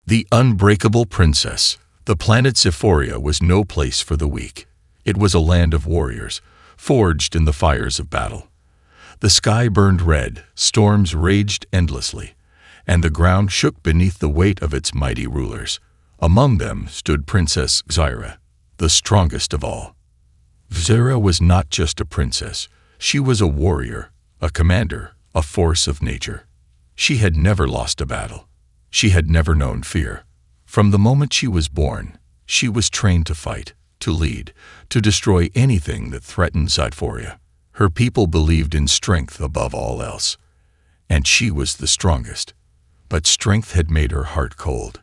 The unbreakable princess. The planet Xyra was no place for the weak. It was a land of warriors, forged in the fires of battle. The sky burned red, storms raged endlessly, and the ground shook beneath the weight of its mighty rulers. Among them stood Princess Xyra, the strongest of all. Xyra was not just a princess. She was a warrior, a commander, a force of nature. She had never lost a battle. She had never known fear. From the moment she was born, she was trained to fight, to lead, to destroy anything that threatened Xyra. Her people believed in strength above all else, and she was the strongest. But strength had made her heart cold.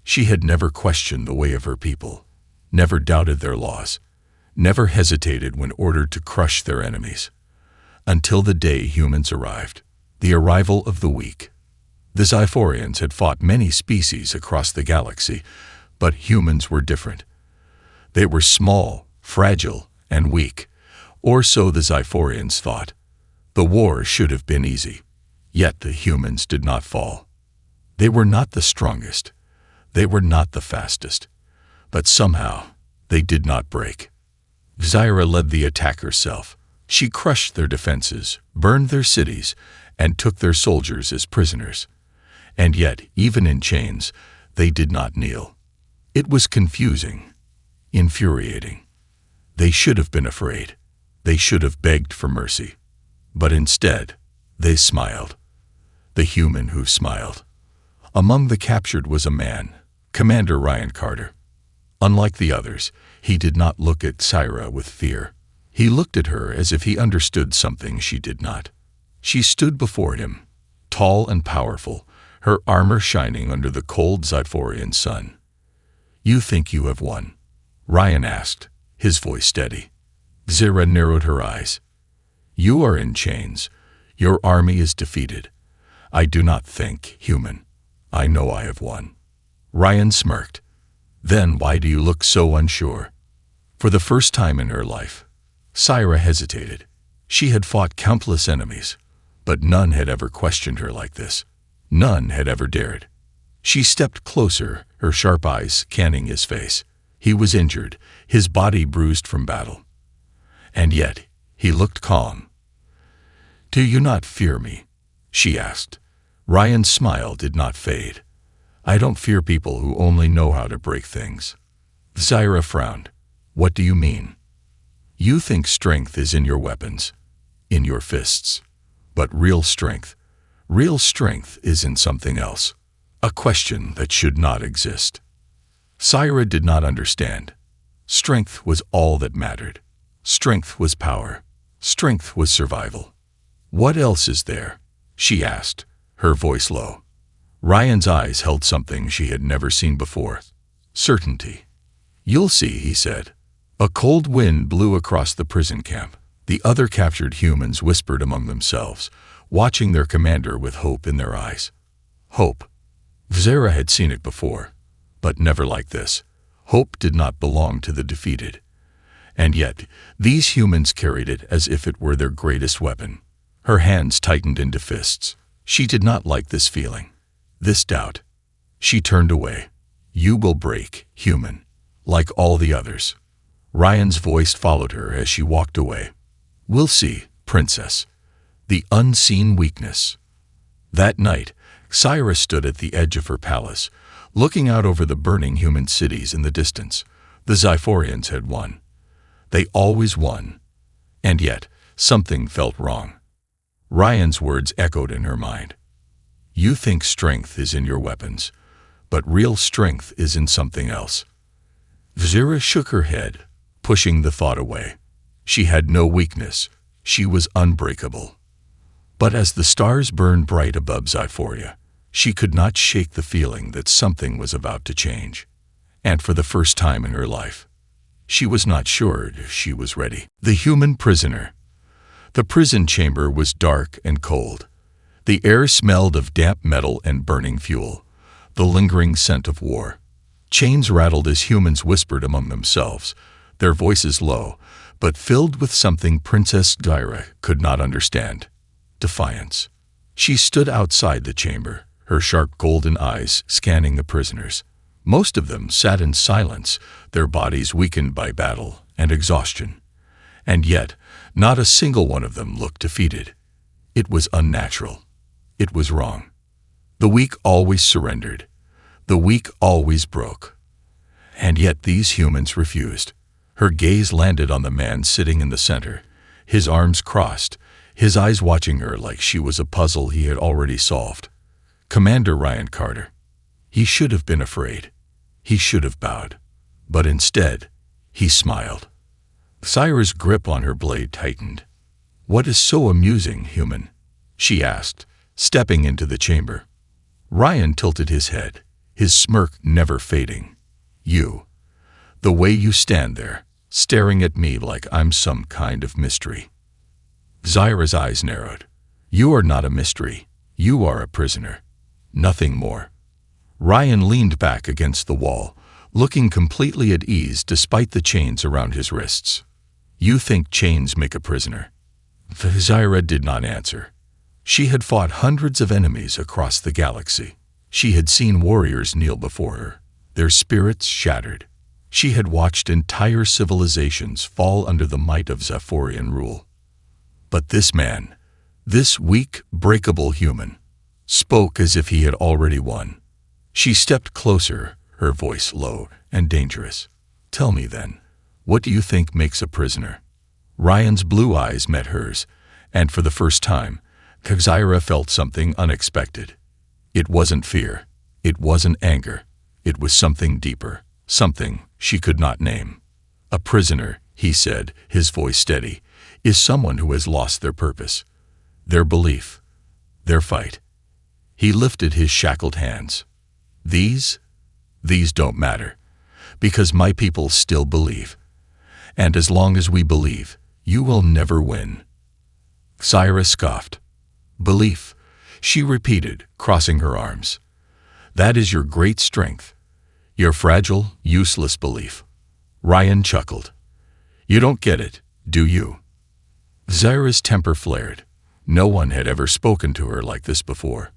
She had never questioned the way of her people, never doubted their laws, never hesitated when ordered to crush their enemies. Until the day humans arrived, the arrival of the weak. The Xyrians had fought many species across the galaxy, but humans were different. They were small, fragile, and weak, or so the Xyrians thought. The war should have been easy, yet the humans did not fall. They were not the strongest. They were not the fastest. But somehow, they did not break. Xyra led the attack herself. She crushed their defenses, burned their cities, and took their soldiers as prisoners. And yet, even in chains, they did not kneel. It was confusing, infuriating. They should have been afraid. They should have begged for mercy. But instead, they smiled. The human who smiled. Among the captured was a man, Commander Ryan Carter. Unlike the others, he did not look at Xyra with fear. He looked at her as if he understood something she did not. She stood before him, tall and powerful, her armor shining under the cold Xyrian sun. "You think you have won?" Ryan asked, his voice steady. Xyra narrowed her eyes. "You are in chains. Your army is defeated. I do not think, human. I know I have won." Ryan smirked. "Then why do you look so unsure?" For the first time in her life, Xyra hesitated. She had fought countless enemies, but none had ever questioned her like this. None had ever dared. She stepped closer, her sharp eyes scanning his face. He was injured, his body bruised from battle. And yet, he looked calm. "Do you not fear me?" she asked. Ryan's smile did not fade. "I don't fear people who only know how to break things." Xyra frowned. "What do you mean?" "You think strength is in your weapons, in your fists. But real strength is in something else. A question that should not exist." Xyra did not understand. Strength was all that mattered. Strength was power. Strength was survival. "What else is there?" she asked, her voice low. Ryan's eyes held something she had never seen before. Certainty. "You'll see," he said. A cold wind blew across the prison camp. The other captured humans whispered among themselves, watching their commander with hope in their eyes. Hope. Xyra had seen it before, but never like this. Hope did not belong to the defeated. And yet, these humans carried it as if it were their greatest weapon. Her hands tightened into fists. She did not like this feeling, this doubt. She turned away. "You will break, human, like all the others." Ryan's voice followed her as she walked away. "We'll see, princess." The unseen weakness. That night, Xyra stood at the edge of her palace, looking out over the burning human cities in the distance. The Xyrians had won. They always won. And yet, something felt wrong. Ryan's words echoed in her mind. "You think strength is in your weapons, but real strength is in something else." Xyra shook her head, pushing the thought away. She had no weakness. She was unbreakable. But as the stars burned bright above Xyra, she could not shake the feeling that something was about to change. And for the first time in her life, she was not sure if she was ready. The human prisoner. The prison chamber was dark and cold. The air smelled of damp metal and burning fuel, the lingering scent of war. Chains rattled as humans whispered among themselves, their voices low, but filled with something Princess Xyra could not understand. Defiance. She stood outside the chamber, her sharp golden eyes scanning the prisoners. Most of them sat in silence, their bodies weakened by battle and exhaustion. And yet, not a single one of them looked defeated. It was unnatural. It was wrong. The weak always surrendered. The weak always broke. And yet these humans refused. Her gaze landed on the man sitting in the center, his arms crossed, his eyes watching her like she was a puzzle he had already solved. Commander Ryan Carter. He should have been afraid. He should have bowed. But instead, he smiled. Xyra's grip on her blade tightened. "What is so amusing, human?" she asked, stepping into the chamber. Ryan tilted his head, his smirk never fading. "You. The way you stand there, staring at me like I'm some kind of mystery." Xyra's eyes narrowed. "You are not a mystery. You are a prisoner. Nothing more." Ryan leaned back against the wall, looking completely at ease despite the chains around his wrists. "You think chains make a prisoner?" Xyra did not answer. She had fought hundreds of enemies across the galaxy. She had seen warriors kneel before her, their spirits shattered. She had watched entire civilizations fall under the might of Zarythian rule. But this man, this weak, breakable human, spoke as if he had already won. She stepped closer, her voice low and dangerous. "Tell me then, what do you think makes a prisoner?" Ryan's blue eyes met hers, and for the first time, Xyra felt something unexpected. It wasn't fear. It wasn't anger. It was something deeper, something she could not name. "A prisoner," he said, his voice steady, "is someone who has lost their purpose, their belief, their fight." He lifted his shackled hands. These don't matter, because my people still believe. And as long as we believe, you will never win." Xyra scoffed. "Belief," she repeated, crossing her arms. "That is your great strength. Your fragile, useless belief." Ryan chuckled. "You don't get it, do you?" Xyra's temper flared. No one had ever spoken to her like this before.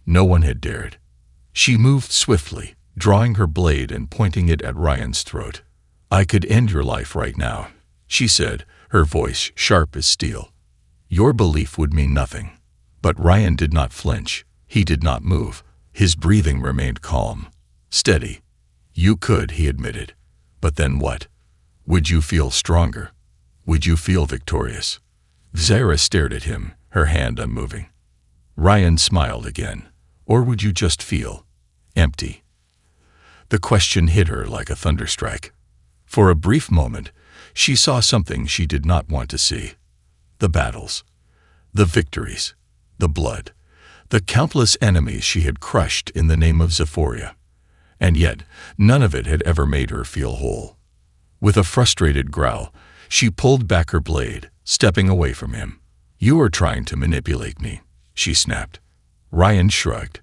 No one had dared. She moved swiftly, drawing her blade and pointing it at Ryan's throat. "I could end your life right now," she said, her voice sharp as steel. "Your belief would mean nothing." But Ryan did not flinch. He did not move. His breathing remained calm, steady. "You could," he admitted. "But then what? Would you feel stronger? Would you feel victorious?" Xyra stared at him, her hand unmoving. Ryan smiled again. "Or would you just feel empty?" The question hit her like a thunderstrike. For a brief moment, she saw something she did not want to see. The battles, the victories, the blood, the countless enemies she had crushed in the name of Zarythia. And yet, none of it had ever made her feel whole. With a frustrated growl, she pulled back her blade, stepping away from him. "You are trying to manipulate me," she snapped. Ryan shrugged.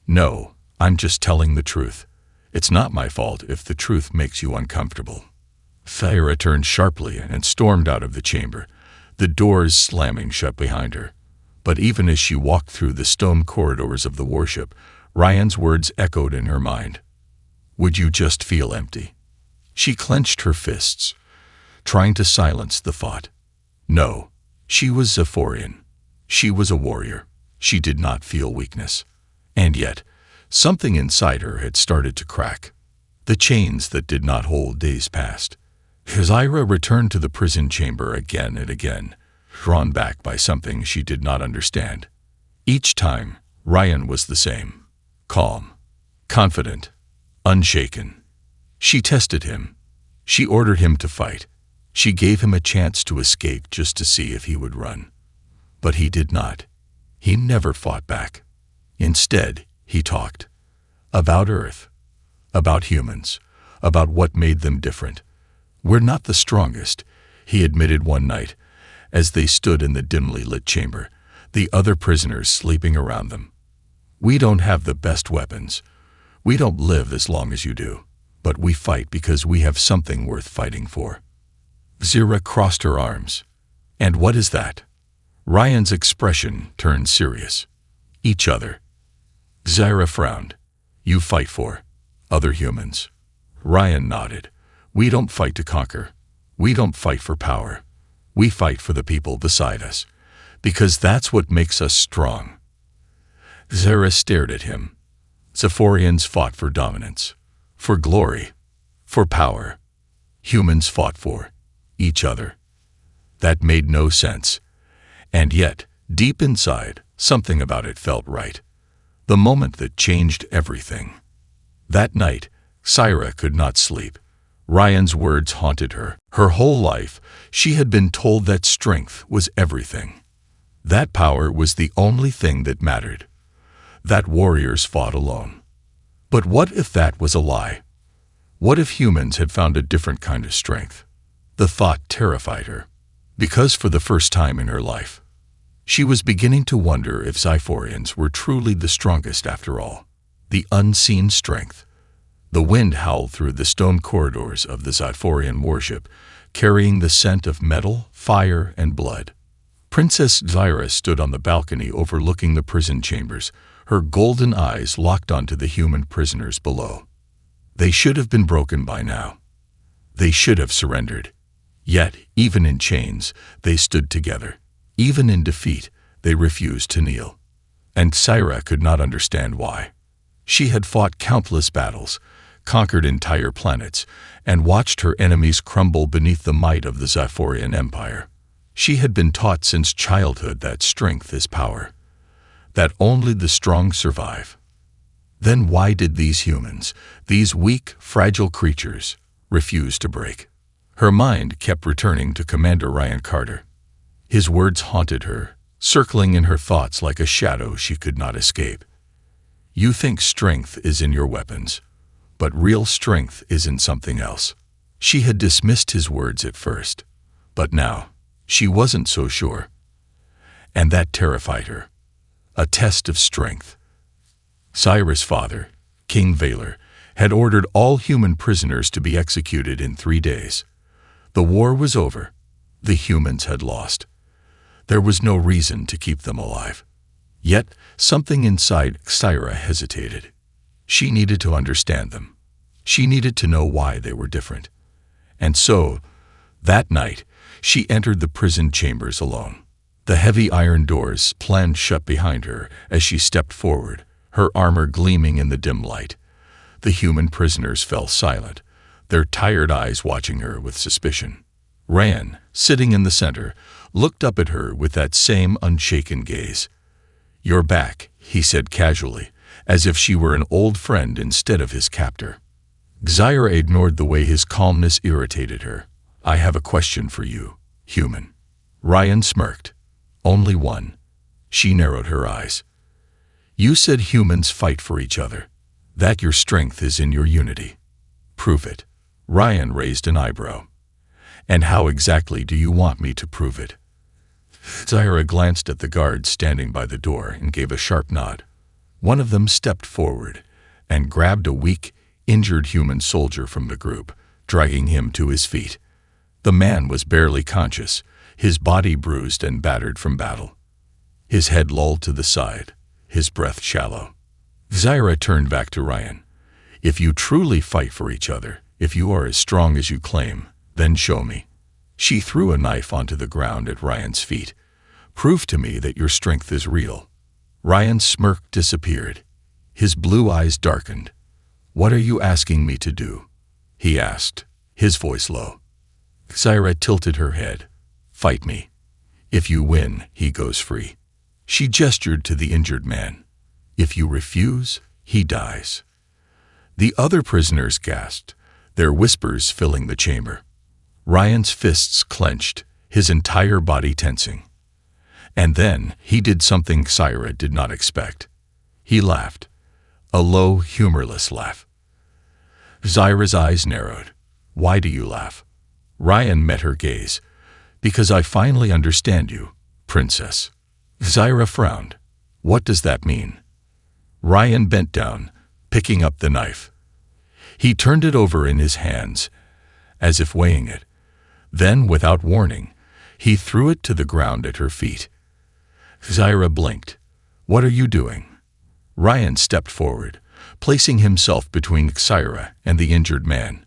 "No, I'm just telling the truth. It's not my fault if the truth makes you uncomfortable." Xyra turned sharply and stormed out of the chamber, the doors slamming shut behind her. But even as she walked through the stone corridors of the warship, Ryan's words echoed in her mind. "Would you just feel empty?" She clenched her fists, trying to silence the thought. No, she was Zarythian. She was a warrior. She did not feel weakness. And yet, something inside her had started to crack. The chains that did not hold days passed. Xyra returned to the prison chamber again and again, drawn back by something she did not understand. Each time, Ryan was the same. Calm, confident, unshaken. She tested him. She ordered him to fight. She gave him a chance to escape just to see if he would run. But he did not. He never fought back. Instead, he talked. About Earth. About humans. About what made them different. "We're not the strongest," he admitted one night, as they stood in the dimly lit chamber, the other prisoners sleeping around them. "We don't have the best weapons. We don't live as long as you do. But we fight because we have something worth fighting for." Xyra crossed her arms. "And what is that?" Ryan's expression turned serious. "Each other." Xyra frowned. You fight for other humans. Ryan nodded. We don't fight to conquer. We don't fight for power. We fight for the people beside us, because that's what makes us strong. Xyra stared at him. Zarythians fought for dominance, for glory, for power. Humans fought for each other. That made no sense. And yet, deep inside, something about it felt right. The moment that changed everything. That night, Xyra could not sleep. Ryan's words haunted her. Her whole life, she had been told that strength was everything. That power was the only thing that mattered. That warriors fought alone. But what if that was a lie? What if humans had found a different kind of strength? The thought terrified her, because for the first time in her life, she was beginning to wonder if Zarythians were truly the strongest after all. The unseen strength. The wind howled through the stone corridors of the Zarythian warship, carrying the scent of metal, fire, and blood. Princess Xyra stood on the balcony overlooking the prison chambers, her golden eyes locked onto the human prisoners below. They should have been broken by now. They should have surrendered. Yet, even in chains, they stood together. Even in defeat, they refused to kneel. And Xyra could not understand why. She had fought countless battles, conquered entire planets, and watched her enemies crumble beneath the might of the Zarythian Empire. She had been taught since childhood that strength is power, that only the strong survive. Then why did these humans, these weak, fragile creatures, refuse to break? Her mind kept returning to Commander Ryan Carter. His words haunted her, circling in her thoughts like a shadow she could not escape. You think strength is in your weapons, but real strength is in something else. She had dismissed his words at first, but now she wasn't so sure. And that terrified her. A test of strength. Xyra's father, King Valor, had ordered all human prisoners to be executed in 3 days. The war was over. The humans had lost. There was no reason to keep them alive. Yet, something inside Xyra hesitated. She needed to understand them. She needed to know why they were different. And so, that night, she entered the prison chambers alone. The heavy iron doors planned shut behind her as she stepped forward, her armor gleaming in the dim light. The human prisoners fell silent, their tired eyes watching her with suspicion. Ryan, sitting in the center, looked up at her with that same unshaken gaze. "You're back," he said casually, as if she were an old friend instead of his captor. Xyra ignored the way his calmness irritated her. "I have a question for you, human." Ryan smirked. "Only one." She narrowed her eyes. "You said humans fight for each other, that your strength is in your unity. Prove it." Ryan raised an eyebrow. "And how exactly do you want me to prove it?" Xyra glanced at the guards standing by the door and gave a sharp nod. One of them stepped forward and grabbed a weak, injured human soldier from the group, dragging him to his feet. The man was barely conscious, his body bruised and battered from battle. His head lolled to the side, his breath shallow. Xyra turned back to Ryan. "If you truly fight for each other, if you are as strong as you claim, then show me." She threw a knife onto the ground at Ryan's feet. "Prove to me that your strength is real." Ryan's smirk disappeared. His blue eyes darkened. "What are you asking me to do?" he asked, his voice low. Xyra tilted her head. "Fight me. If you win, he goes free." She gestured to the injured man. "If you refuse, he dies." The other prisoners gasped, their whispers filling the chamber. Ryan's fists clenched, his entire body tensing. And then he did something Xyra did not expect. He laughed, a low, humorless laugh. Xyra's eyes narrowed. "Why do you laugh?" Ryan met her gaze. "Because I finally understand you, princess." Xyra frowned. "What does that mean?" Ryan bent down, picking up the knife. He turned it over in his hands, as if weighing it. Then, without warning, he threw it to the ground at her feet. Xyra blinked. "What are you doing?" Ryan stepped forward, placing himself between Xyra and the injured man.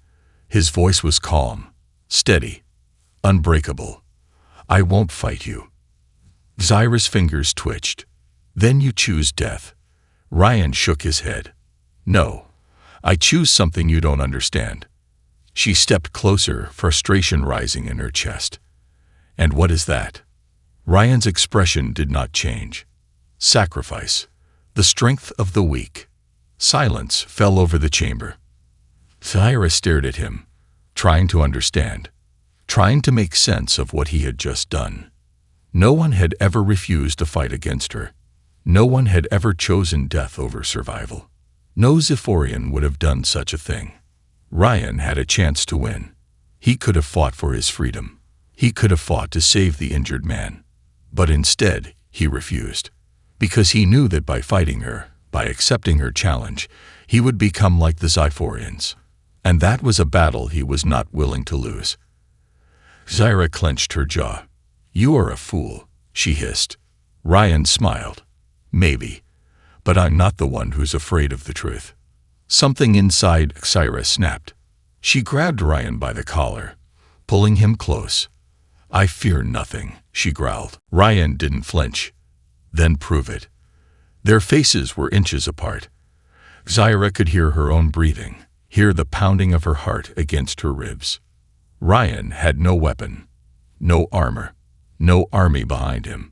His voice was calm, steady, unbreakable. "I won't fight you." Xyra's fingers twitched. "Then you choose death." Ryan shook his head. "No, I choose something you don't understand." She stepped closer, frustration rising in her chest. "And what is that?" Ryan's expression did not change. "Sacrifice. The strength of the weak." Silence fell over the chamber. Xyra stared at him, trying to understand, trying to make sense of what he had just done. No one had ever refused to fight against her. No one had ever chosen death over survival. No Zarythian would have done such a thing. Ryan had a chance to win. He could have fought for his freedom. He could have fought to save the injured man. But instead, he refused. Because he knew that by fighting her, by accepting her challenge, he would become like the Zarythians. And that was a battle he was not willing to lose. Xyra clenched her jaw. "You are a fool," she hissed. Ryan smiled. "Maybe. But I'm not the one who's afraid of the truth." Something inside Xyra snapped. She grabbed Ryan by the collar, pulling him close. "I fear nothing," she growled. Ryan didn't flinch. "Then prove it." Their faces were inches apart. Xyra could hear her own breathing, hear the pounding of her heart against her ribs. Ryan had no weapon, no armor, no army behind him.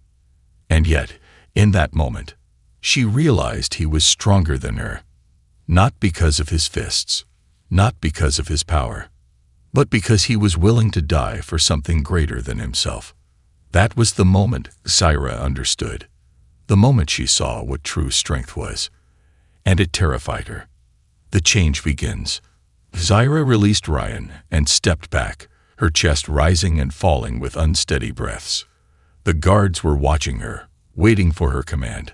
And yet, in that moment, she realized he was stronger than her. Not because of his fists, not because of his power, but because he was willing to die for something greater than himself. That was the moment Xyra understood. The moment she saw what true strength was. And it terrified her. The change begins. Xyra released Ryan and stepped back, her chest rising and falling with unsteady breaths. The guards were watching her, waiting for her command.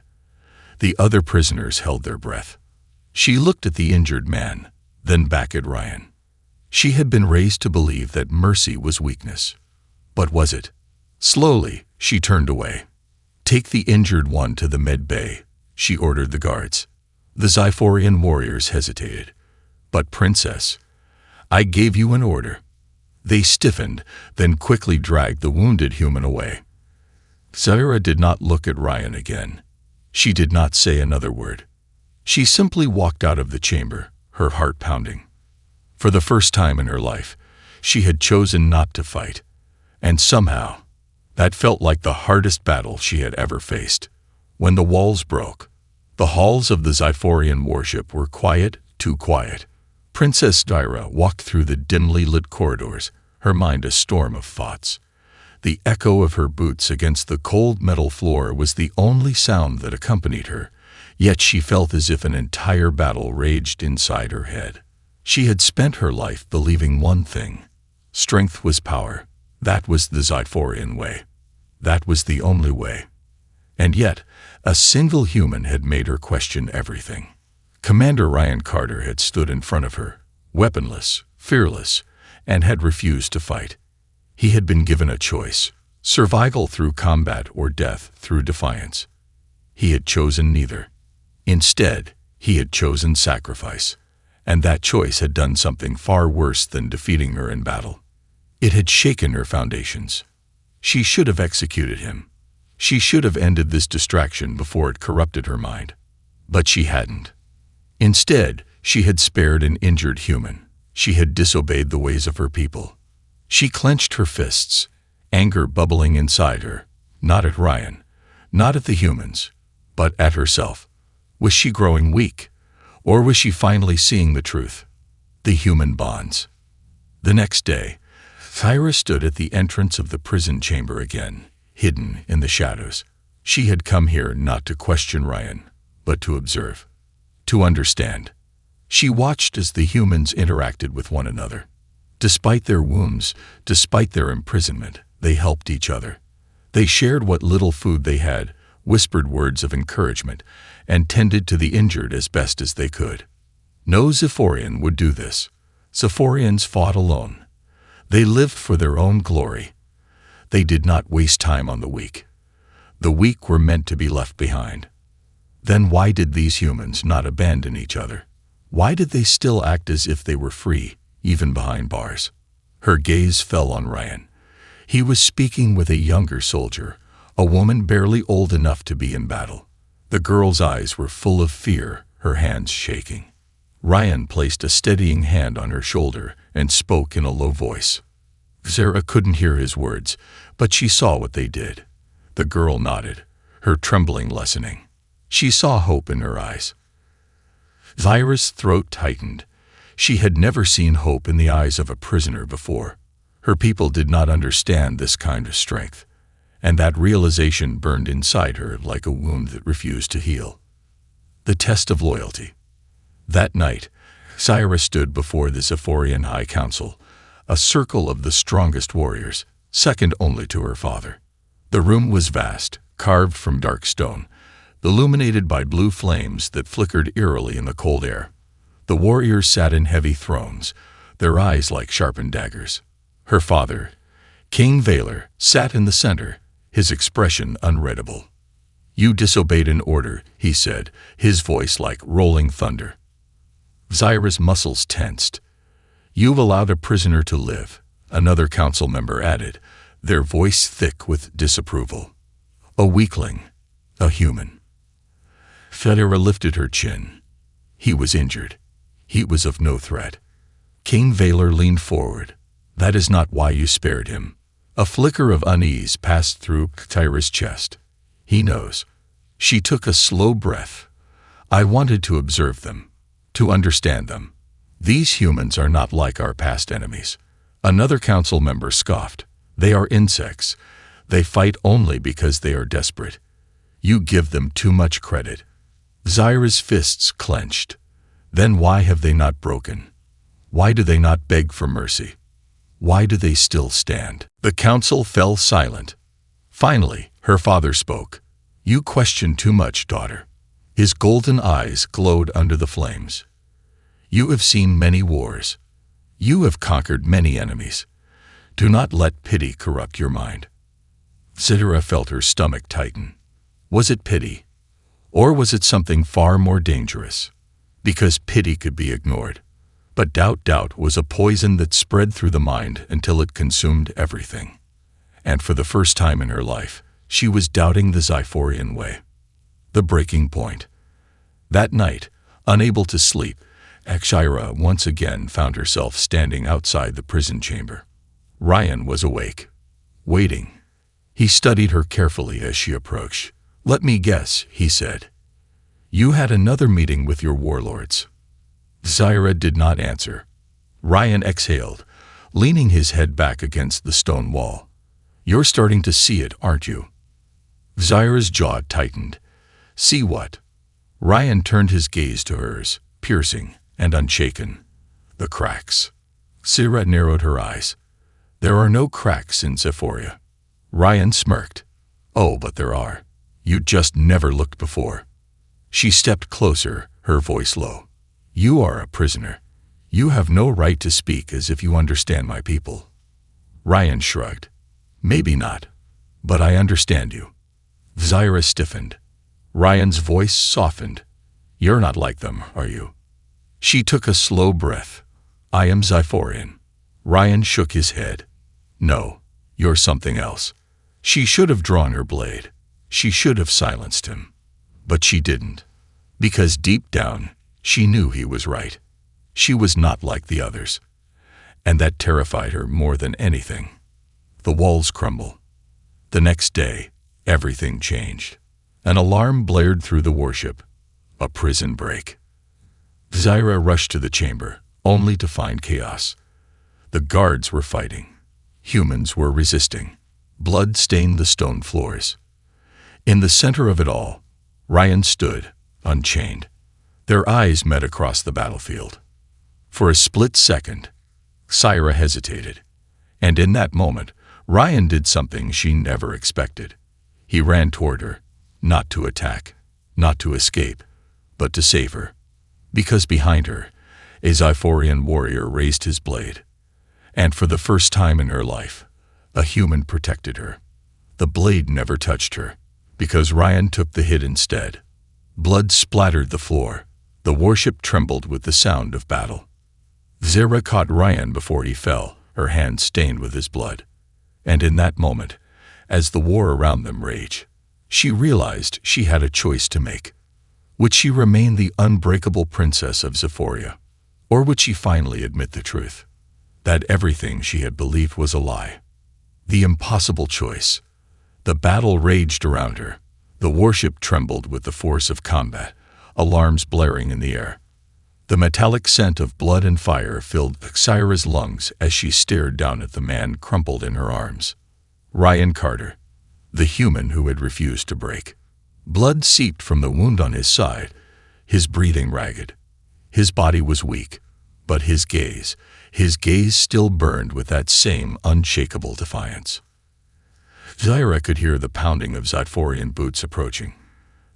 The other prisoners held their breath. She looked at the injured man, then back at Ryan. She had been raised to believe that mercy was weakness. But was it? Slowly, she turned away. "Take the injured one to the med bay," she ordered the guards. The Zarythian warriors hesitated. "But Princess, I gave you an order." They stiffened, then quickly dragged the wounded human away. Xyra did not look at Ryan again. She did not say another word. She simply walked out of the chamber, her heart pounding. For the first time in her life, she had chosen not to fight. And somehow, that felt like the hardest battle she had ever faced. When the walls broke, the halls of the Zarythian worship were quiet, too quiet. Princess Xyra walked through the dimly lit corridors, her mind a storm of thoughts. The echo of her boots against the cold metal floor was the only sound that accompanied her, yet she felt as if an entire battle raged inside her head. She had spent her life believing one thing. Strength was power. That was the Zarythian way. That was the only way. And yet, a single human had made her question everything. Commander Ryan Carter had stood in front of her, weaponless, fearless, and had refused to fight. He had been given a choice: survival through combat or death through defiance. He had chosen neither. Instead, he had chosen sacrifice, and that choice had done something far worse than defeating her in battle. It had shaken her foundations. She should have executed him. She should have ended this distraction before it corrupted her mind. But she hadn't. Instead, she had spared an injured human. She had disobeyed the ways of her people. She clenched her fists, anger bubbling inside her, not at Ryan, not at the humans, but at herself. Was she growing weak? Or was she finally seeing the truth? The human bonds. The next day, Xyra stood at the entrance of the prison chamber again, hidden in the shadows. She had come here not to question Ryan, but to observe, to understand. She watched as the humans interacted with one another. Despite their wounds, despite their imprisonment, they helped each other. They shared what little food they had, whispered words of encouragement, and tended to the injured as best as they could. No Zarythian would do this. Zarythians fought alone. They lived for their own glory. They did not waste time on the weak. The weak were meant to be left behind. Then why did these humans not abandon each other? Why did they still act as if they were free, even behind bars? Her gaze fell on Ryan. He was speaking with a younger soldier, a woman barely old enough to be in battle. The girl's eyes were full of fear, her hands shaking. Ryan placed a steadying hand on her shoulder and spoke in a low voice. Xyra couldn't hear his words, but she saw what they did. The girl nodded, her trembling lessening. She saw hope in her eyes. Xyra's throat tightened. She had never seen hope in the eyes of a prisoner before. Her people did not understand this kind of strength, and that realization burned inside her like a wound that refused to heal. The test of loyalty. That night, Xyra stood before the Zarythian High Council, a circle of the strongest warriors, second only to her father. The room was vast, carved from dark stone, illuminated by blue flames that flickered eerily in the cold air. The warriors sat in heavy thrones, their eyes like sharpened daggers. Her father, King Xyra, sat in the center, his expression unreadable. "You disobeyed an order," he said, his voice like rolling thunder. Xyra's muscles tensed. "You've allowed a prisoner to live," another council member added, their voice thick with disapproval. "A weakling, a human." Xyra lifted her chin. He was injured. He was of no threat. King Xyra leaned forward. "That is not why you spared him." A flicker of unease passed through Xyra's chest. "He knows." She took a slow breath. "I wanted to observe them, to understand them. These humans are not like our past enemies." Another council member scoffed. "They are insects. They fight only because they are desperate. You give them too much credit." Xyra's fists clenched. Then why have they not broken? Why do they not beg for mercy? Why do they still stand? The council fell silent. Finally, her father spoke. "You question too much, daughter." His golden eyes glowed under the flames. "You have seen many wars. You have conquered many enemies. Do not let pity corrupt your mind." Xyra felt her stomach tighten. Was it pity? Or was it something far more dangerous? Because pity could be ignored. But doubt was a poison that spread through the mind until it consumed everything. And for the first time in her life, she was doubting the Zarythian way. The breaking point. That night, unable to sleep, Xyra once again found herself standing outside the prison chamber. Ryan was awake, waiting. He studied her carefully as she approached. "Let me guess," he said. "You had another meeting with your warlords." Xyra did not answer. Ryan exhaled, leaning his head back against the stone wall. "You're starting to see it, aren't you?" Xyra's jaw tightened. "See what?" Ryan turned his gaze to hers, piercing and unshaken. "The cracks." Xyra narrowed her eyes. "There are no cracks in Zarythia." Ryan smirked. "Oh, but there are. You just never looked before." She stepped closer, her voice low. "You are a prisoner. You have no right to speak as if you understand my people." Ryan shrugged. "Maybe not, but I understand you." Xyra stiffened. Ryan's voice softened. "You're not like them, are you?" She took a slow breath. "I am Zarythian." Ryan shook his head. "No, you're something else." She should have drawn her blade. She should have silenced him. But she didn't. Because deep down, she knew he was right. She was not like the others. And that terrified her more than anything. The walls crumbled. The next day, everything changed. An alarm blared through the worship. A prison break. Xyra rushed to the chamber, only to find chaos. The guards were fighting. Humans were resisting. Blood stained the stone floors. In the center of it all, Ryan stood, unchained. Their eyes met across the battlefield. For a split second, Xyra hesitated. And in that moment, Ryan did something she never expected. He ran toward her, not to attack, not to escape, but to save her. Because behind her, a Zarythian warrior raised his blade. And for the first time in her life, a human protected her. The blade never touched her, because Ryan took the hit instead. Blood splattered the floor. The warship trembled with the sound of battle. Xyra caught Ryan before he fell, her hand stained with his blood. And in that moment, as the war around them raged, she realized she had a choice to make. Would she remain the unbreakable princess of Xyra, or would she finally admit the truth? That everything she had believed was a lie. The impossible choice. The battle raged around her. The warship trembled with the force of combat, alarms blaring in the air. The metallic scent of blood and fire filled Xyra's lungs as she stared down at the man crumpled in her arms. Ryan Carter, the human who had refused to break. Blood seeped from the wound on his side, his breathing ragged. His body was weak, but his gaze still burned with that same unshakable defiance. Xyra could hear the pounding of Zarythian boots approaching.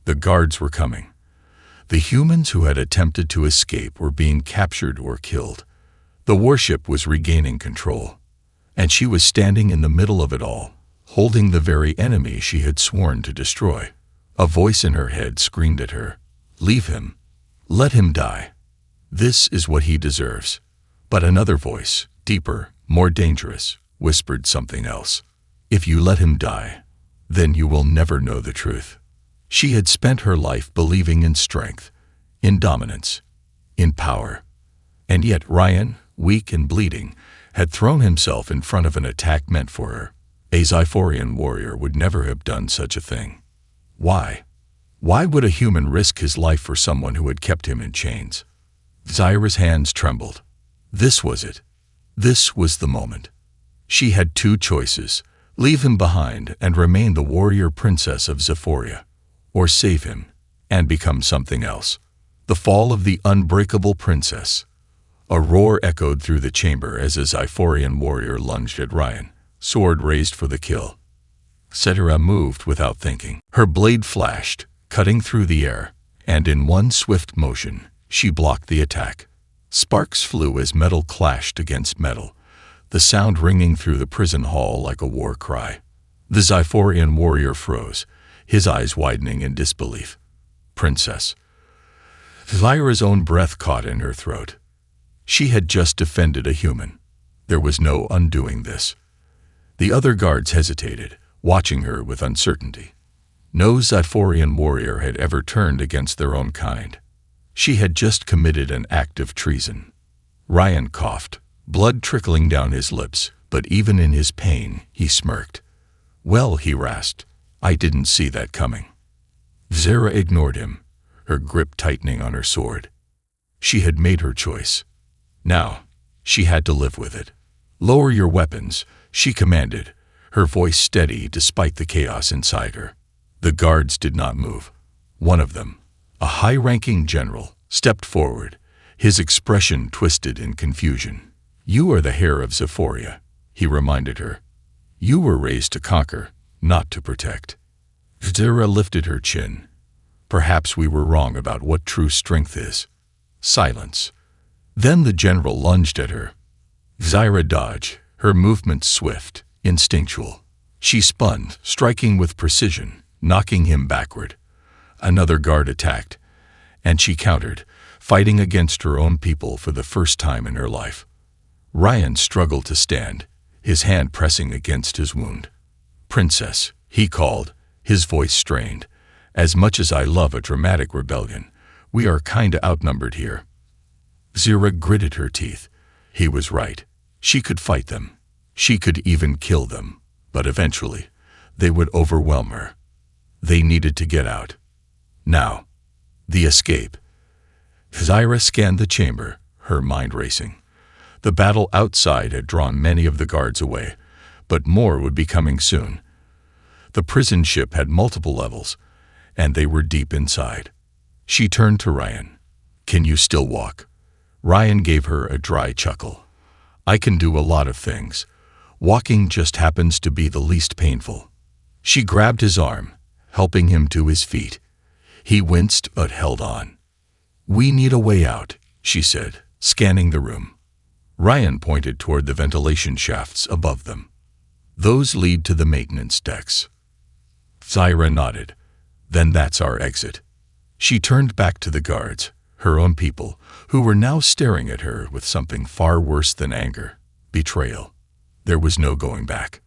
The guards were coming. The humans who had attempted to escape were being captured or killed. The warship was regaining control, and she was standing in the middle of it all, holding the very enemy she had sworn to destroy. A voice in her head screamed at her, "Leave him. Let him die. This is what he deserves." But another voice, deeper, more dangerous, whispered something else. "If you let him die, then you will never know the truth." She had spent her life believing in strength, in dominance, in power. And yet Ryan, weak and bleeding, had thrown himself in front of an attack meant for her. A Zarythian warrior would never have done such a thing. Why? Why would a human risk his life for someone who had kept him in chains? Xyra's hands trembled. This was it. This was the moment. She had two choices: leave him behind and remain the warrior princess of Xyra, or save him and become something else. The fall of the unbreakable princess. A roar echoed through the chamber as a Zarythian warrior lunged at Ryan, sword raised for the kill. Xyra moved without thinking. Her blade flashed, cutting through the air, and in one swift motion, she blocked the attack. Sparks flew as metal clashed against metal, the sound ringing through the prison hall like a war cry. The Zarythian warrior froze, his eyes widening in disbelief. Princess. Xyra's own breath caught in her throat. She had just defended a human. There was no undoing this. The other guards hesitated, watching her with uncertainty. No Zarythian warrior had ever turned against their own kind. She had just committed an act of treason. Ryan coughed, blood trickling down his lips, but even in his pain, he smirked. "Well," he rasped, "I didn't see that coming." Xyra ignored him, her grip tightening on her sword. She had made her choice. Now, she had to live with it. "Lower your weapons," she commanded, her voice steady despite the chaos inside her. The guards did not move. One of them, a high-ranking general, stepped forward, his expression twisted in confusion. "You are the heir of Xyra," he reminded her. "You were raised to conquer, not to protect." Xyra lifted her chin. "Perhaps we were wrong about what true strength is." Silence. Then the general lunged at her. Xyra dodged, her movements swift, instinctual. She spun, striking with precision, knocking him backward. Another guard attacked, and she countered, fighting against her own people for the first time in her life. Ryan struggled to stand, his hand pressing against his wound. "Princess," he called, his voice strained. "As much as I love a dramatic rebellion, we are kinda outnumbered here." Xyra gritted her teeth. He was right. She could fight them. She could even kill them. But eventually, they would overwhelm her. They needed to get out. Now. The escape. Xyra scanned the chamber, her mind racing. The battle outside had drawn many of the guards away, but more would be coming soon. The prison ship had multiple levels, and they were deep inside. She turned to Ryan. "Can you still walk?" Ryan gave her a dry chuckle. "I can do a lot of things. Walking just happens to be the least painful." She grabbed his arm, helping him to his feet. He winced but held on. "We need a way out," she said, scanning the room. Ryan pointed toward the ventilation shafts above them. "Those lead to the maintenance decks." Xyra nodded. "Then that's our exit." She turned back to the guards, her own people, who were now staring at her with something far worse than anger: betrayal. There was no going back.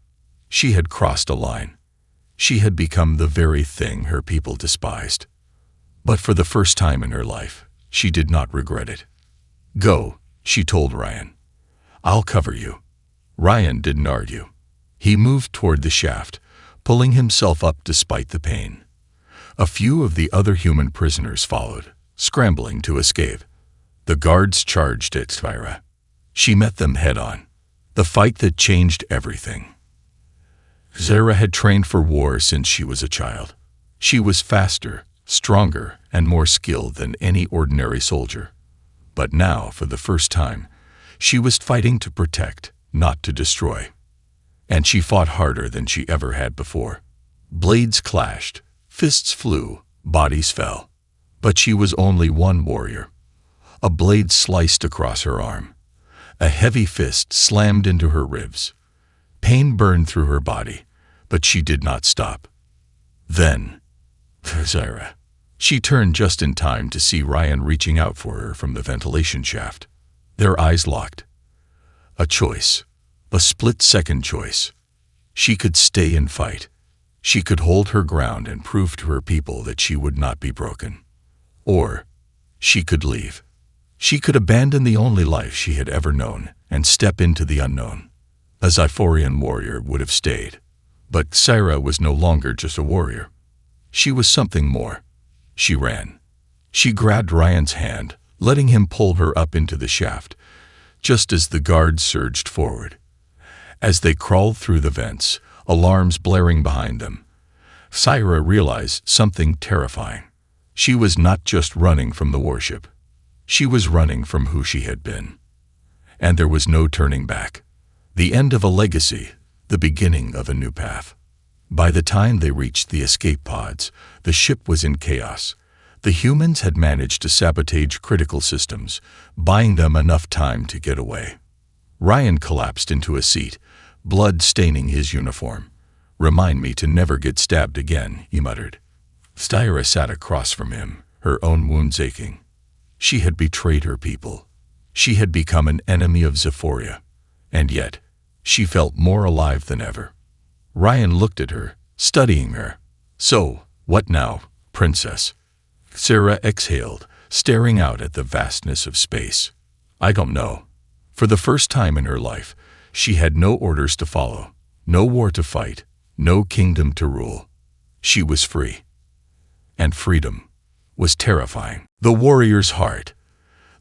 She had crossed a line. She had become the very thing her people despised. But for the first time in her life, she did not regret it. "Go," she told Ryan. "I'll cover you." Ryan didn't argue. He moved toward the shaft, pulling himself up despite the pain. A few of the other human prisoners followed, scrambling to escape. The guards charged at Xyra. She met them head-on. The fight that changed everything. Xyra had trained for war since she was a child. She was faster, stronger, and more skilled than any ordinary soldier. But now, for the first time, she was fighting to protect, not to destroy. And she fought harder than she ever had before. Blades clashed, fists flew, bodies fell. But she was only one warrior. A blade sliced across her arm. A heavy fist slammed into her ribs. Pain burned through her body, but she did not stop. Then, Xyra. She turned just in time to see Ryan reaching out for her from the ventilation shaft. Their eyes locked. A choice. A split-second choice. She could stay and fight. She could hold her ground and prove to her people that she would not be broken. Or she could leave. She could abandon the only life she had ever known and step into the unknown. A Zarythian warrior would have stayed. But Xyra was no longer just a warrior. She was something more. She ran. She grabbed Ryan's hand, letting him pull her up into the shaft, just as the guards surged forward. As they crawled through the vents, alarms blaring behind them, Xyra realized something terrifying. She was not just running from the warship. She was running from who she had been. And there was no turning back. The end of a legacy, the beginning of a new path. By the time they reached the escape pods, the ship was in chaos. The humans had managed to sabotage critical systems, buying them enough time to get away. Ryan collapsed into a seat, blood staining his uniform. "Remind me to never get stabbed again," he muttered. Xyra sat across from him, her own wounds aching. She had betrayed her people. She had become an enemy of Zarythia. And yet, she felt more alive than ever. Ryan looked at her, studying her. "So, what now, princess?" Xyra exhaled, staring out at the vastness of space. "I don't know." For the first time in her life, she had no orders to follow, no war to fight, no kingdom to rule. She was free. And freedom was terrifying. The warrior's heart.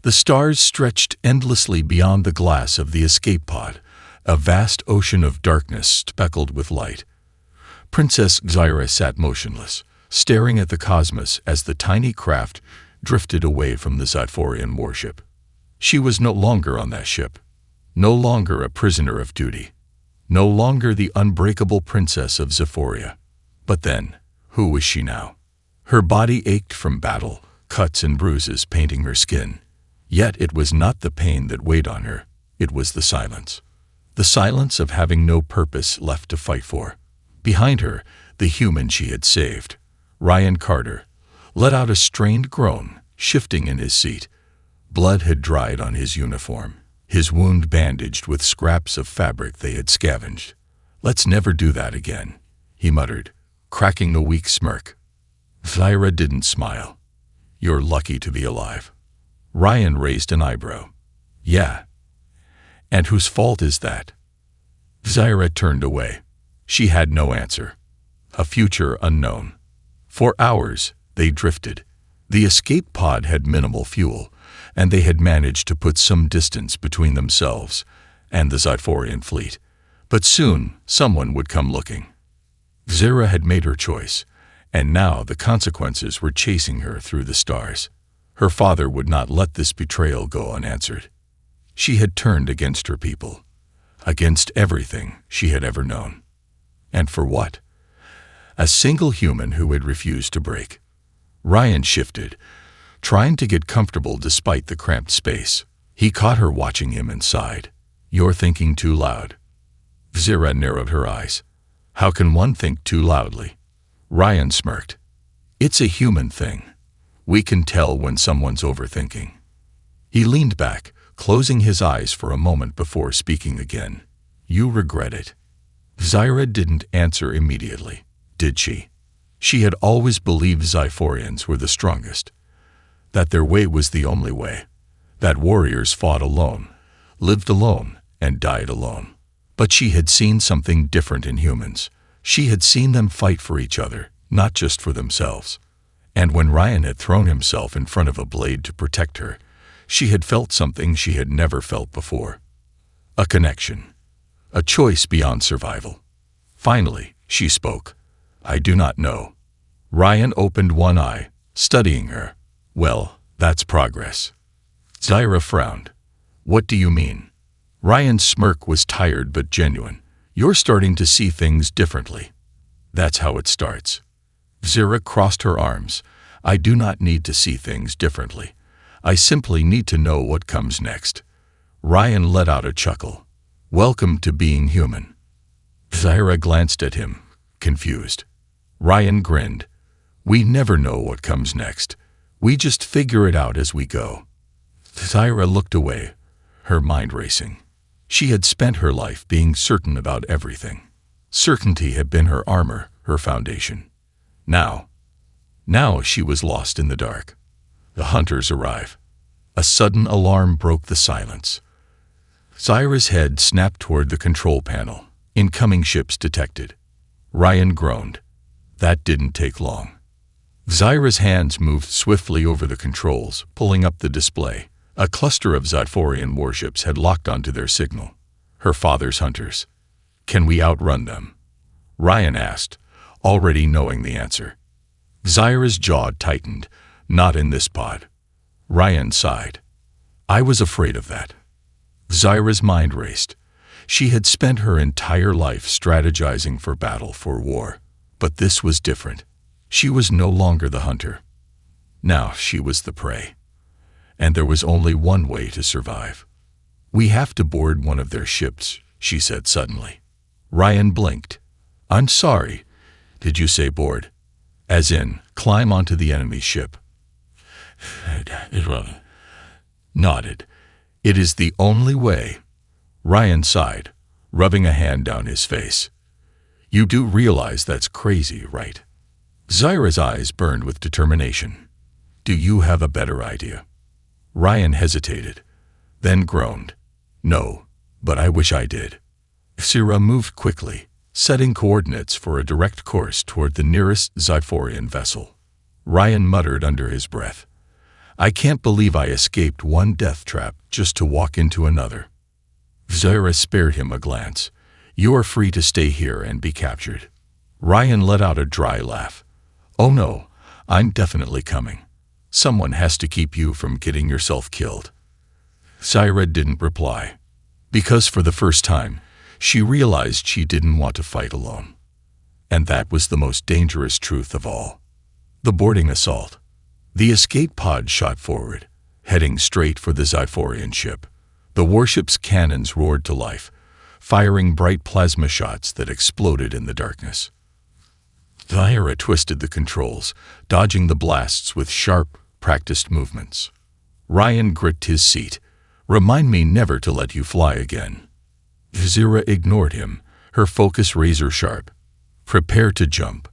The stars stretched endlessly beyond the glass of the escape pod, a vast ocean of darkness speckled with light. Princess Xyra sat motionless, staring at the cosmos as the tiny craft drifted away from the Zarythian warship. She was no longer on that ship, no longer a prisoner of duty, no longer the unbreakable princess of Zarythia. But then, who was she now? Her body ached from battle, cuts and bruises painting her skin. Yet it was not the pain that weighed on her, it was the silence. The silence of having no purpose left to fight for. Behind her, the human she had saved, Ryan Carter, let out a strained groan, shifting in his seat. Blood had dried on his uniform, his wound bandaged with scraps of fabric they had scavenged. "Let's never do that again," he muttered, cracking a weak smirk. Xyra didn't smile. "You're lucky to be alive." Ryan raised an eyebrow. "Yeah. And whose fault is that?" Xyra turned away. She had no answer. A future unknown. For hours, they drifted. The escape pod had minimal fuel, and they had managed to put some distance between themselves and the Zarythian fleet. But soon, someone would come looking. Xyra had made her choice, and now the consequences were chasing her through the stars. Her father would not let this betrayal go unanswered. She had turned against her people, against everything she had ever known. And for what? A single human who had refused to break. Ryan shifted, trying to get comfortable despite the cramped space. He caught her watching him and sighed. "You're thinking too loud." Xyra narrowed her eyes. "How can one think too loudly?" Ryan smirked. "It's a human thing. We can tell when someone's overthinking. He leaned back, closing his eyes for a moment before speaking again. You regret it. Xyra didn't answer immediately, did she? She had always believed Xyphorians were the strongest, that their way was the only way, that warriors fought alone, lived alone, and died alone. But she had seen something different in humans. She had seen them fight for each other, not just for themselves. And when Ryan had thrown himself in front of a blade to protect her, she had felt something she had never felt before. A connection. A choice beyond survival. Finally, she spoke. I do not know. Ryan opened one eye, studying her. Well, that's progress. Xyra frowned. What do you mean? Ryan's smirk was tired but genuine. You're starting to see things differently. That's how it starts. Xyra crossed her arms. I do not need to see things differently. I simply need to know what comes next. Ryan let out a chuckle. Welcome to being human. Xyra glanced at him, confused. Ryan grinned. We never know what comes next. We just figure it out as we go. Xyra looked away, her mind racing. She had spent her life being certain about everything. Certainty had been her armor, her foundation. Now she was lost in the dark. The hunters arrive. A sudden alarm broke the silence. Xyra's head snapped toward the control panel. Incoming ships detected. Ryan groaned. That didn't take long. Xyra's hands moved swiftly over the controls, pulling up the display. A cluster of Xyphorian warships had locked onto their signal. Her father's hunters. Can we outrun them? Ryan asked, already knowing the answer. Xyra's jaw tightened. Not in this pod. Ryan sighed. I was afraid of that. Xyra's mind raced. She had spent her entire life strategizing for battle, for war. But this was different. She was no longer the hunter. Now she was the prey. And there was only one way to survive. We have to board one of their ships, she said suddenly. Ryan blinked. I'm sorry. Did you say board? As in, climb onto the enemy ship. Nodded. It is the only way. Ryan sighed, rubbing a hand down his face. You do realize that's crazy, right? Xyra's eyes burned with determination. Do you have a better idea? Ryan hesitated, then groaned. No, but I wish I did. Xyra moved quickly, setting coordinates for a direct course toward the nearest Xyphorian vessel. Ryan muttered under his breath. I can't believe I escaped one death trap just to walk into another. Xyra spared him a glance. You are free to stay here and be captured. Ryan let out a dry laugh. Oh no, I'm definitely coming. Someone has to keep you from getting yourself killed. Xyra didn't reply, because for the first time, she realized she didn't want to fight alone. And that was the most dangerous truth of all. The boarding assault. The escape pod shot forward, heading straight for the Xyphorian ship. The warship's cannons roared to life, firing bright plasma shots that exploded in the darkness. Xyra twisted the controls, dodging the blasts with sharp, practiced movements. Ryan gripped his seat. Remind me never to let you fly again. Xyra ignored him, her focus razor sharp. Prepare to jump.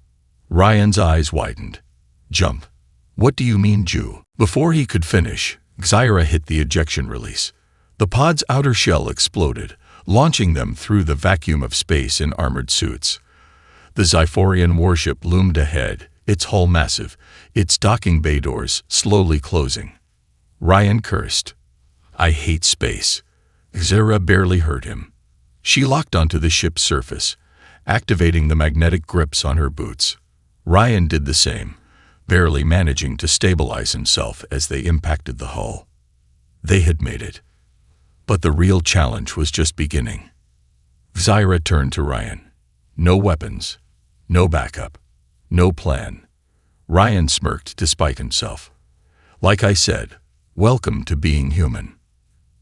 Ryan's eyes widened. Jump. What do you mean, Jew? Before he could finish, Xyra hit the ejection release. The pod's outer shell exploded, launching them through the vacuum of space in armored suits. The Xyphorian warship loomed ahead, its hull massive, its docking bay doors slowly closing. Ryan cursed. I hate space. Xyra barely heard him. She locked onto the ship's surface, activating the magnetic grips on her boots. Ryan did the same, barely managing to stabilize himself as they impacted the hull. They had made it. But the real challenge was just beginning. Xyra turned to Ryan. No weapons, no backup, no plan. Ryan smirked despite himself. Like I said, welcome to being human.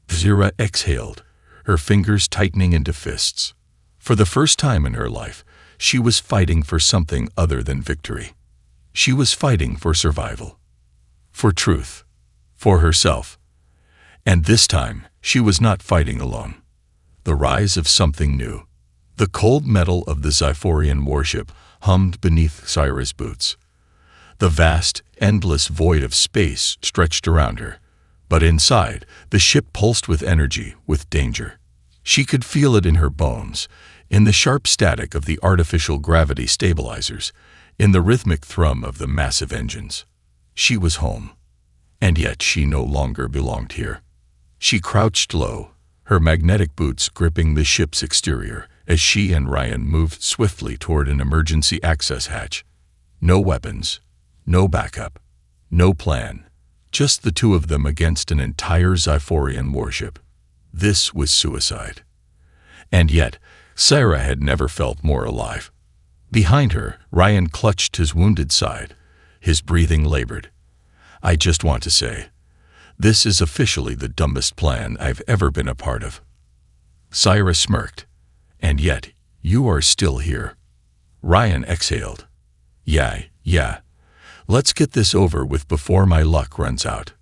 Xyra exhaled, her fingers tightening into fists. For the first time in her life, she was fighting for something other than victory. She was fighting for survival. for truth, for herself. And this time, she was not fighting alone. The rise of something new. The cold metal of the Zarythian warship hummed beneath Xyra's boots. The vast, endless void of space stretched around her, but inside, the ship pulsed with energy, with danger. She could feel it in her bones, in the sharp static of the artificial gravity stabilizers, in the rhythmic thrum of the massive engines. She was home, and yet she no longer belonged here. She crouched low, her magnetic boots gripping the ship's exterior, as she and Ryan moved swiftly toward an emergency access hatch. No weapons, no backup, no plan, just the two of them against an entire Zarythian warship. This was suicide. And yet, Xyra had never felt more alive. Behind her, Ryan clutched his wounded side. His breathing labored. "I just want to say, this is officially the dumbest plan I've ever been a part of." Xyra smirked. "And yet, you are still here." Ryan exhaled. Yeah. Let's get this over with before my luck runs out."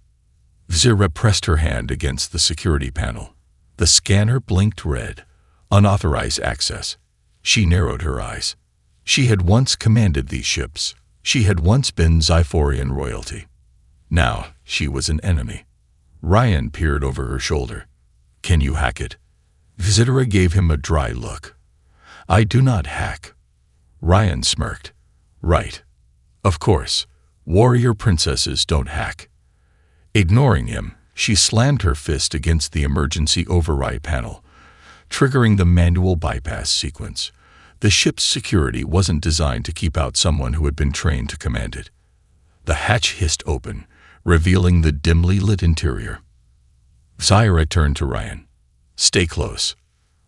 Xyra pressed her hand against the security panel. The scanner blinked red. Unauthorized access. She narrowed her eyes. She had once commanded these ships. She had once been Zarythian royalty. Now she was an enemy. Ryan peered over her shoulder. "Can you hack it?" Xyra gave him a dry look. "I do not hack." Ryan smirked. "Right. Of course, warrior princesses don't hack." Ignoring him, she slammed her fist against the emergency override panel, triggering the manual bypass sequence. The ship's security wasn't designed to keep out someone who had been trained to command it. The hatch hissed open, revealing the dimly lit interior. Xyra turned to Ryan. "Stay close."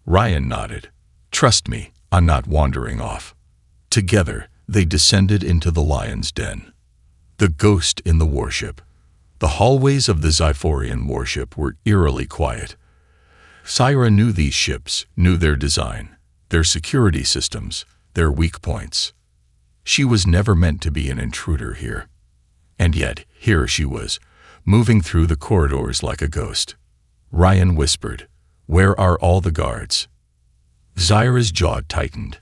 Ryan nodded. "Trust me, I'm not wandering off." Together, they descended into the lion's den. The ghost in the warship. The hallways of the Zarythian warship were eerily quiet. Xyra knew these ships, knew their design, their security systems, their weak points. She was never meant to be an intruder here. And yet, here she was, moving through the corridors like a ghost. Ryan whispered, "Where are all the guards?" Xyra's jaw tightened.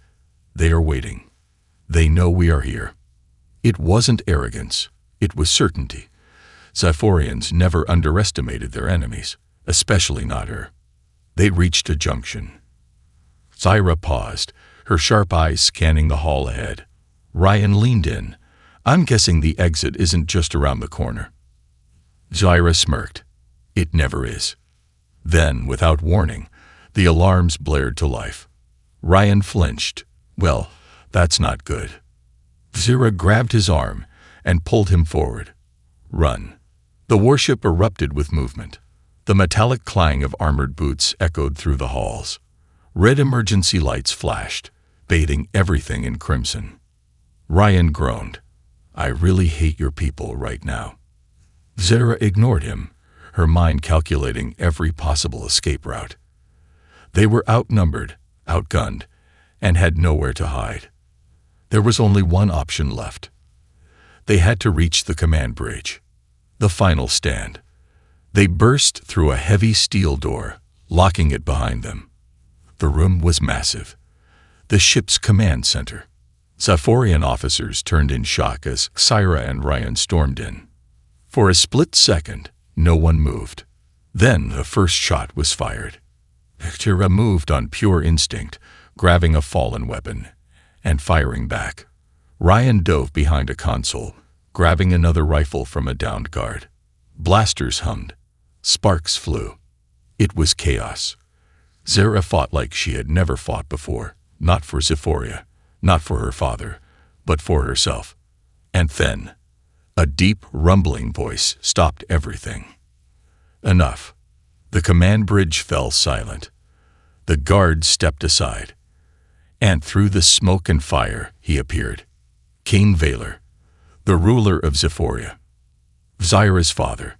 "They are waiting. They know we are here." It wasn't arrogance. It was certainty. Zarythians never underestimated their enemies, especially not her. They reached a junction. Xyra paused, her sharp eyes scanning the hall ahead. Ryan leaned in. "I'm guessing the exit isn't just around the corner." Xyra smirked. "It never is." Then, without warning, the alarms blared to life. Ryan flinched. "Well, that's not good." Xyra grabbed his arm and pulled him forward. "Run." The warship erupted with movement. The metallic clang of armored boots echoed through the halls. Red emergency lights flashed, bathing everything in crimson. Ryan groaned. "I really hate your people right now." Xyra ignored him, her mind calculating every possible escape route. They were outnumbered, outgunned, and had nowhere to hide. There was only one option left. They had to reach the command bridge. The final stand. They burst through a heavy steel door, locking it behind them. The room was massive. The ship's command center. Zarythian officers turned in shock as Xyra and Ryan stormed in. For a split second, no one moved. Then the first shot was fired. Xyra moved on pure instinct, grabbing a fallen weapon and firing back. Ryan dove behind a console, grabbing another rifle from a downed guard. Blasters hummed. Sparks flew. It was chaos. Xyra fought like she had never fought before, not for Zarythia, not for her father, but for herself. And then, a deep, rumbling voice stopped everything. Enough. The command bridge fell silent. The guard stepped aside. And through the smoke and fire, he appeared. King Valor, the ruler of Zarythia. Xyra's father.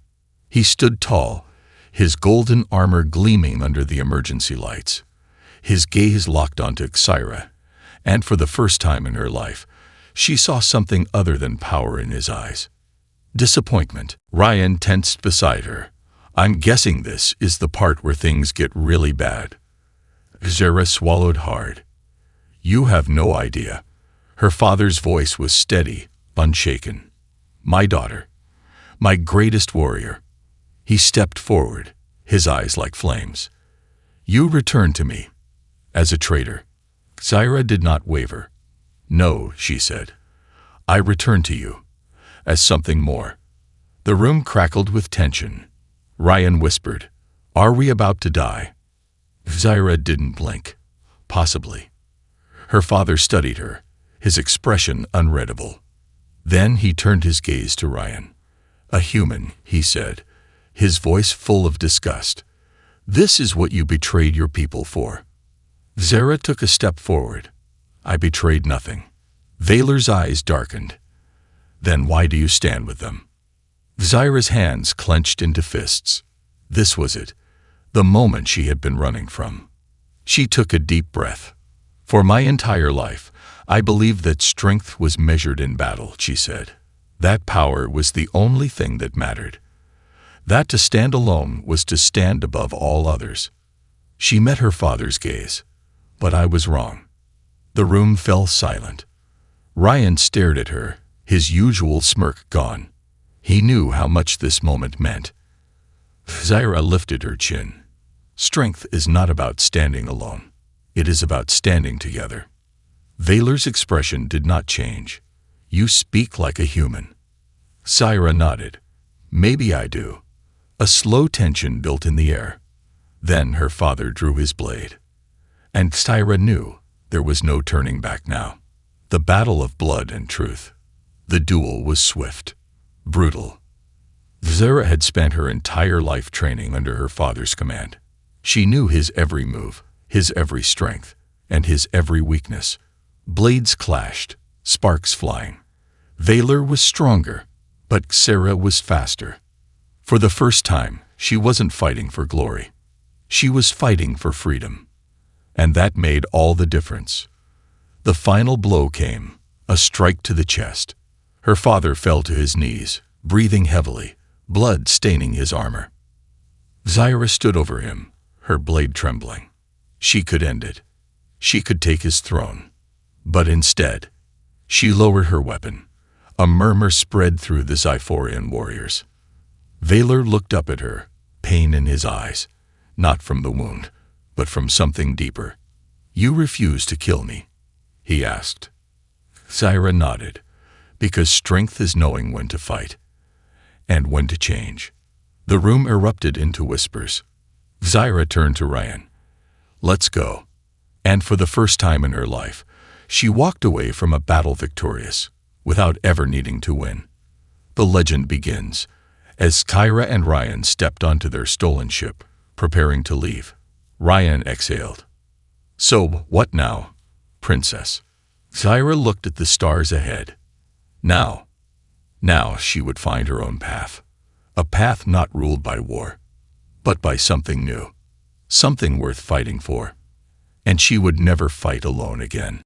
He stood tall, his golden armor gleaming under the emergency lights. His gaze locked onto Xyra, and for the first time in her life, she saw something other than power in his eyes. Disappointment. Ryan tensed beside her. I'm guessing this is the part where things get really bad. Xyra swallowed hard. You have no idea. Her father's voice was steady, unshaken. My daughter. My greatest warrior. He stepped forward, his eyes like flames. You returned to me. As a traitor. Xyra did not waver. No, she said. I return to you. As something more. The room crackled with tension. Ryan whispered, Are we about to die? Xyra didn't blink. Possibly. Her father studied her, his expression unreadable. Then he turned his gaze to Ryan. A human, he said, his voice full of disgust. This is what you betrayed your people for. Xyra took a step forward. I betrayed nothing. Vaylor's eyes darkened. Then why do you stand with them? Xyra's hands clenched into fists. This was it, the moment she had been running from. She took a deep breath. For my entire life, I believed that strength was measured in battle, she said. That power was the only thing that mattered. That to stand alone was to stand above all others. She met her father's gaze. But I was wrong. The room fell silent. Ryan stared at her, his usual smirk gone. He knew how much this moment meant. Xyra lifted her chin. Strength is not about standing alone. It is about standing together. Vaylor's expression did not change. You speak like a human. Xyra nodded. Maybe I do. A slow tension built in the air. Then her father drew his blade. And Xyra knew there was no turning back now. The battle of blood and truth. The duel was swift, brutal. Xyra had spent her entire life training under her father's command. She knew his every move, his every strength, and his every weakness. Blades clashed, sparks flying. Vaylor was stronger, but Xyra was faster. For the first time, she wasn't fighting for glory. She was fighting for freedom. And that made all the difference. The final blow came, a strike to the chest. Her father fell to his knees, breathing heavily, blood staining his armor. Xyra stood over him, her blade trembling. She could end it. She could take his throne. But instead, she lowered her weapon. A murmur spread through the Xyphorian warriors. Vaylor looked up at her, pain in his eyes, not from the wound, but from something deeper. You refuse to kill me, he asked. Xyra nodded, because strength is knowing when to fight, and when to change. The room erupted into whispers. Xyra turned to Ryan. Let's go. And for the first time in her life, she walked away from a battle victorious, without ever needing to win. The legend begins, as Xyra and Ryan stepped onto their stolen ship, preparing to leave. Ryan exhaled. So, what now, princess? Xyra looked at the stars ahead. Now she would find her own path. A path not ruled by war, but by something new. Something worth fighting for. And she would never fight alone again.